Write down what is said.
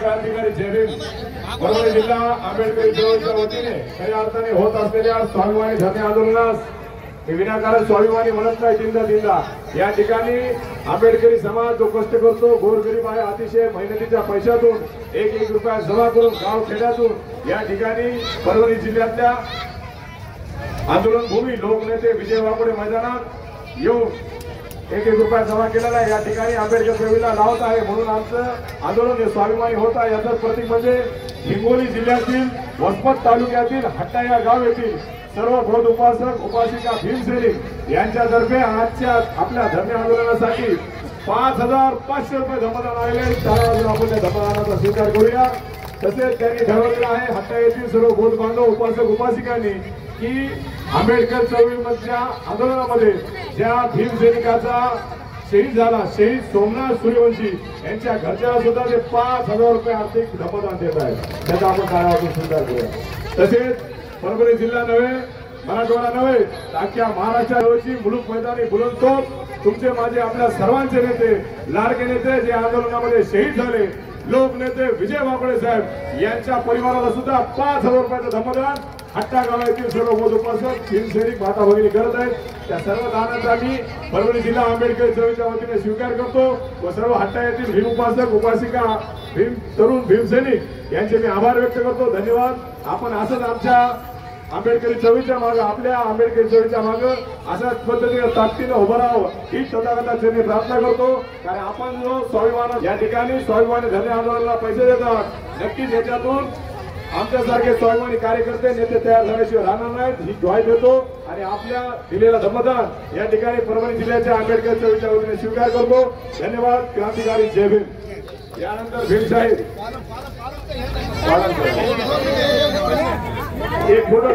क्रांतिकारी जय भीम परभणी जिल्हा आंबेडकरी चळवळीच्या वतीने खऱ्या अर्थाने होत असलेल्या स्वाभिमानी धरणे आंदोलनास विनाकारण स्वाभिमानी म्हणत नाही, जिंदा जिंदा। या ठिकाणी आंबेडकरी समाज जो कष्ट करतो, गोरगरीब आहे, अतिशय मेहनतीच्या पैशातून एक रुपया जमा करून गाव खेड्यातून या ठिकाणी परभणी जिल्ह्यातल्या आंदोलन भूमी लोकनेते विजय वाकोडे मैदानात येऊन एक रुपया जमा केलेला आहे। या ठिकाणी आंबेडकर चळवळीला लावत आहे, म्हणून आमचं आंदोलन हे स्वाभिमानी होत आहे। याचं प्रतीक म्हणजे हिंगोली जिल्ह्यातील वसमत तालुक्यातील हट्टा या गाव येथील सर्व बौद्ध उपासक उपासिका भीमसैनिक यांच्यातर्फे आजच्या आपल्या धरणे आंदोलनासाठी 5500 रुपये धमदान आलेले। त्याला आपण त्या धमदानाचा स्वीकार करूया। तसेच त्यांनी ठरवलेलं आहे हट्टा येथील सर्व बौद्ध बांधव उपासक उपासिकांनी की आंबेडकर चळवळीमधल्या आंदोलनामध्ये ज्या भीमसैनिकाचा शहीद झाला, शहीद सोमनाथ सूर्यवंशी यांच्या घरच्याला सुद्धा ते 5000 रुपये आर्थिक धमदान देत आहेत। त्याचा आपण काळातून स्वीकार करूया। तसेच परभणी जिल्हा नव्हे, मराठवाडा नव्हे, अख्ख्या महाराष्ट्राची मुलूक मैदानी बुलंदतोफ तुमचे माझे आपल्या सर्वांचे नेते, लाडके नेते जे आंदोलनामध्ये शहीद झाले, लोकनेते विजय वाकोडे साहेब यांच्या परिवाराला सुद्धा 5000 रुपयाचं धमदान हट्टा गावातील सर्व बौद्ध उपासक भीमसैनिक माता भगिनी करत आहेत। त्या सर्व दानाचा मी परभणी जिल्हा आंबेडकर चळवळीच्या वतीने स्वीकार करतो व सर्व हट्टा येथील भीम उपासक उपासिका भीम तरुण भीमसैनिक यांचे मी आभार व्यक्त करतो। धन्यवाद। आपण असंच आमच्या आंबेडकरी चळवळीच्या मागे, आपल्या आंबेडकरी चळवळीच्या मागे अशाच पद्धतीने ताकदीने उभं राहावं ही तथागताची मी प्रार्थना करतो। कारण आपण जो स्वाभिमान या ठिकाणी स्वाभिमानी धरणे आंदोलनाला पैसे देतात, नक्कीच याच्यातून आमच्यासारखे स्वाभिमानी कार्यकर्ते नेते तयार झाल्याशिवाय राहणार नाहीत ही ग्वाही देतो आणि आपल्या दिलेला धमदान या ठिकाणी परभणी जिल्ह्याच्या आंबेडकर चळवळीच्या वतीने स्वीकार करतो। धन्यवाद। क्रांतिकारी जय भीम। यानंतर भीमशाही एक फोटो